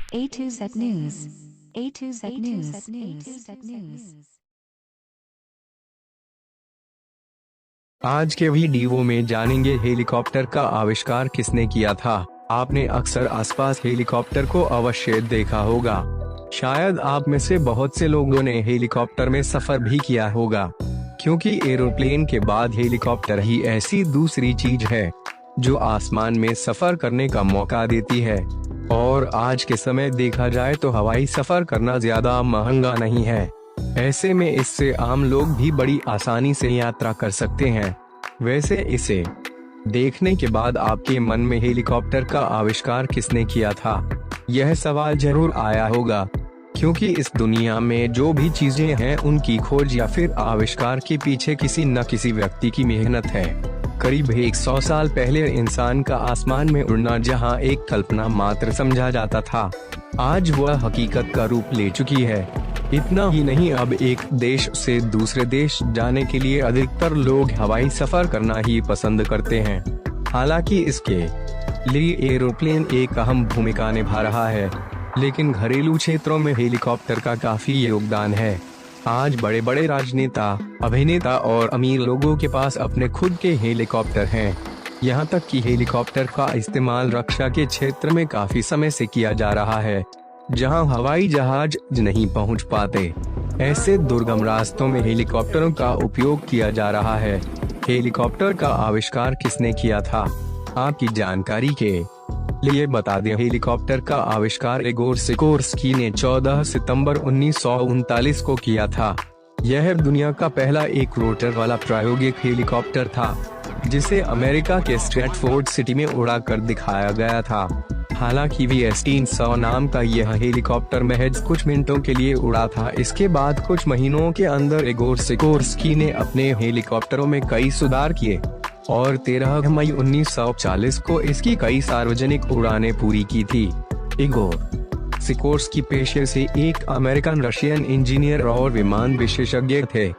A to Z News. A to Z News. A to Z News. आज के video में जानेंगे helicopter का आविष्कार किसने किया था। आपने अक्सर आसपास हेलीकॉप्टर को अवश्य देखा होगा। शायद आप में से बहुत से लोगों ने हेलीकॉप्टर में सफर भी किया होगा, क्योंकि एरोप्लेन के बाद हेलीकॉप्टर ही ऐसी दूसरी चीज है जो आसमान में सफर करने का मौका देती है। और आज के समय देखा जाए तो हवाई सफर करना ज्यादा महंगा नहीं है। ऐसे में इससे आम लोग भी बड़ी आसानी से यात्रा कर सकते हैं। वैसे इसे देखने के बाद आपके मन में हेलीकॉप्टर का आविष्कार किसने किया था, यह सवाल जरूर आया होगा, क्योंकि इस दुनिया में जो भी चीजें हैं उनकी खोज या फिर आविष्कार के पीछे किसी न किसी व्यक्ति की मेहनत है। करीब 100 साल पहले इंसान का आसमान में उड़ना जहां एक कल्पना मात्र समझा जाता था, आज वह हकीकत का रूप ले चुकी है। इतना ही नहीं, अब एक देश से दूसरे देश जाने के लिए अधिकतर लोग हवाई सफर करना ही पसंद करते हैं। हालांकि इसके लिए एरोप्लेन एक अहम भूमिका निभा रहा है, लेकिन घरेलू क्षेत्रों में हेलीकॉप्टर का काफी योगदान है। आज बड़े बड़े राजनेता, अभिनेता और अमीर लोगों के पास अपने खुद के हेलीकॉप्टर हैं। यहाँ तक कि हेलीकॉप्टर का इस्तेमाल रक्षा के क्षेत्र में काफी समय से किया जा रहा है, जहाँ हवाई जहाज नहीं पहुँच पाते। ऐसे दुर्गम रास्तों में हेलीकॉप्टरों का उपयोग किया जा रहा है। हेलीकॉप्टर का आविष्कार किसने किया था, आपकी जानकारी के लिए बता दें, हेलीकॉप्टर का आविष्कार इगोर सिकोर्स्की ने 14 सितंबर 1939 को किया था। यह दुनिया का पहला एक रोटर वाला प्रायोगिक हेलीकॉप्टर था, जिसे अमेरिका के स्ट्रैटफोर्ड सिटी में उड़ा कर दिखाया गया था। हालांकि V-300 नाम का यह हेलीकॉप्टर महज कुछ मिनटों के लिए उड़ा था। इसके बाद कुछ महीनों के अंदर इगोर सिकोर्स्की ने अपने हेलीकॉप्टरों में कई सुधार किए और 13 मई 1940 को इसकी कई सार्वजनिक उड़ानें पूरी की थी। इगोर सिकोर्स्की पेशे से एक अमेरिकन रशियन इंजीनियर और विमान विशेषज्ञ थे।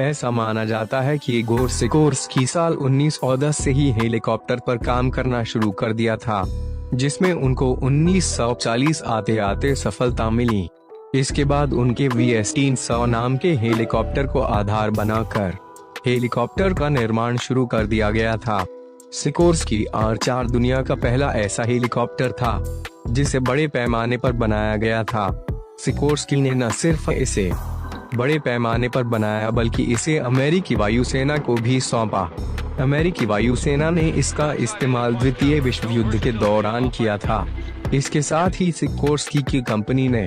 ऐसा माना जाता है कि इगोर सिकोर्स्की साल 1910 से ही हेलीकॉप्टर पर काम करना शुरू कर दिया था, जिसमें उनको 1940 आते आते सफलता मिली। इसके बाद उनके V-300 नाम के हेलीकॉप्टर को आधार बनाकर हेलीकॉप्टर का निर्माण शुरू कर दिया गया था। सिकोर्स्की R-4 दुनिया का पहला ऐसा हेलीकॉप्टर था जिसे बड़े पैमाने पर बनाया गया था। सिकोर्स्की ने न सिर्फ इसे बड़े पैमाने पर बनाया, बल्कि इसे अमेरिकी वायुसेना को भी सौंपा। अमेरिकी वायुसेना ने इसका इस्तेमाल द्वितीय विश्व युद्ध के दौरान किया था। इसके साथ ही सिकोर्स्की की कंपनी ने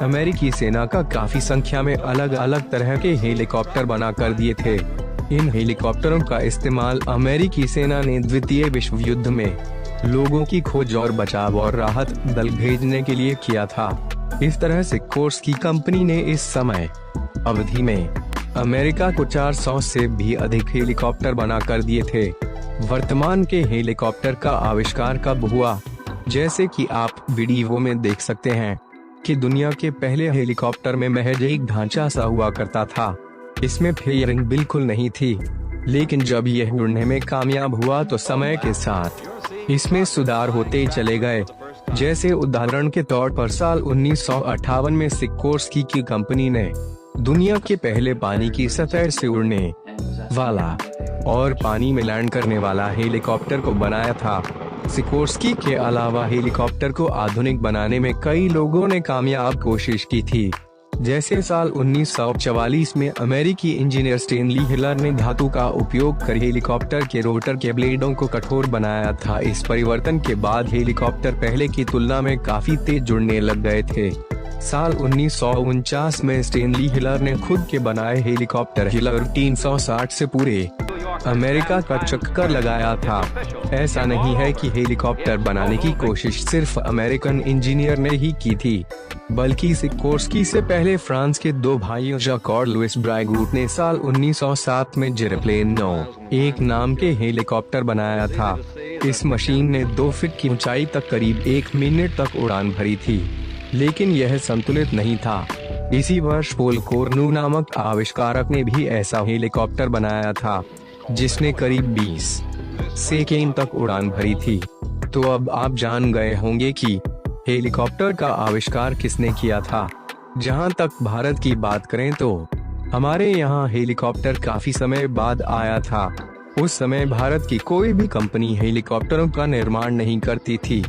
अमेरिकी सेना का काफी संख्या में अलग अलग तरह के हेलीकॉप्टर बना कर दिए थे। इन हेलीकॉप्टरों का इस्तेमाल अमेरिकी सेना ने द्वितीय विश्व युद्ध में लोगों की खोज और बचाव और राहत दल भेजने के लिए किया था। इस तरह सिकोर्स्की कंपनी ने इस समय अवधि में अमेरिका को 400 से भी अधिक हेलीकॉप्टर बना कर दिए थे। वर्तमान के हेलीकॉप्टर का आविष्कार कब हुआ, जैसे कि आप वीडियो में देख सकते हैं कि दुनिया के पहले हेलीकॉप्टर में महज एक ढांचा सा हुआ करता था। इसमें फेयरिंग बिल्कुल नहीं थी, लेकिन जब यह उड़ने में कामयाब हुआ तो समय के साथ इसमें सुधार होते चले गए। जैसे उदाहरण के तौर पर साल 1958 में सिकोर्स्की की कंपनी ने दुनिया के पहले पानी की सतह से उड़ने वाला और पानी में लैंड करने वाला हेलीकॉप्टर को बनाया था। सिकोर्स्की के अलावा हेलीकॉप्टर को आधुनिक बनाने में कई लोगों ने कामयाब कोशिश की थी। जैसे साल 1944 में अमेरिकी इंजीनियर स्टेनली हिलर ने धातु का उपयोग कर हेलीकॉप्टर के रोटर के ब्लेडों को कठोर बनाया था। इस परिवर्तन के बाद हेलीकॉप्टर पहले की तुलना में काफी तेज उड़ने लग गए थे। साल 1949 में स्टेनली हिलर ने खुद के बनाए हेलीकॉप्टर हिलर 360 से पूरे अमेरिका का चक्कर लगाया था। ऐसा नहीं है कि हेलीकॉप्टर बनाने की कोशिश सिर्फ अमेरिकन इंजीनियर ने ही की थी, बल्कि सिकोर्स्की से पहले फ्रांस के दो भाइयों जैक और लुइस ब्राइगूट ने साल 1907 में जेरप्लेन 9 नाम के हेलीकॉप्टर बनाया था। इस मशीन ने 2 फीट की ऊंचाई तक करीब 1 मिनट तक उड़ान भरी थी, लेकिन यह संतुलित नहीं था। इसी वर्ष पोल कोर्नू नामक आविष्कारक ने भी ऐसा हेलीकॉप्टर बनाया था, जिसने करीब 20 सेकेंड तक उड़ान भरी थी। तो अब आप जान गए होंगे कि हेलीकॉप्टर का आविष्कार किसने किया था? जहां तक भारत की बात करें तो हमारे यहाँ हेलीकॉप्टर काफी समय बाद आया था। उस समय भारत की कोई भी कंपनी हेलीकॉप्टरों का निर्माण नहीं करती थी।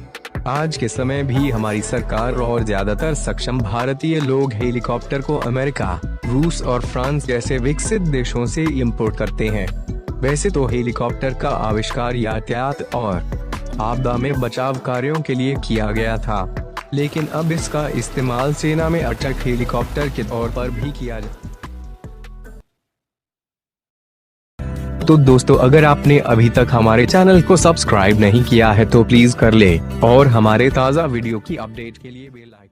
आज के समय भी हमारी सरकार और ज्यादातर सक्षम भारतीय लोग हेलीकॉप्टर को अमेरिका, रूस और फ्रांस जैसे विकसित देशों से इंपोर्ट करते हैं। वैसे तो हेलीकॉप्टर का आविष्कार यातायात और आपदा में बचाव कार्यों के लिए किया गया था, लेकिन अब इसका इस्तेमाल सेना में अटैक हेलीकॉप्टर के तौर पर भी किया जाता है। तो दोस्तों, अगर आपने अभी तक हमारे चैनल को सब्सक्राइब नहीं किया है तो प्लीज कर ले और हमारे ताज़ा वीडियो की अपडेट के लिए बेल आइकन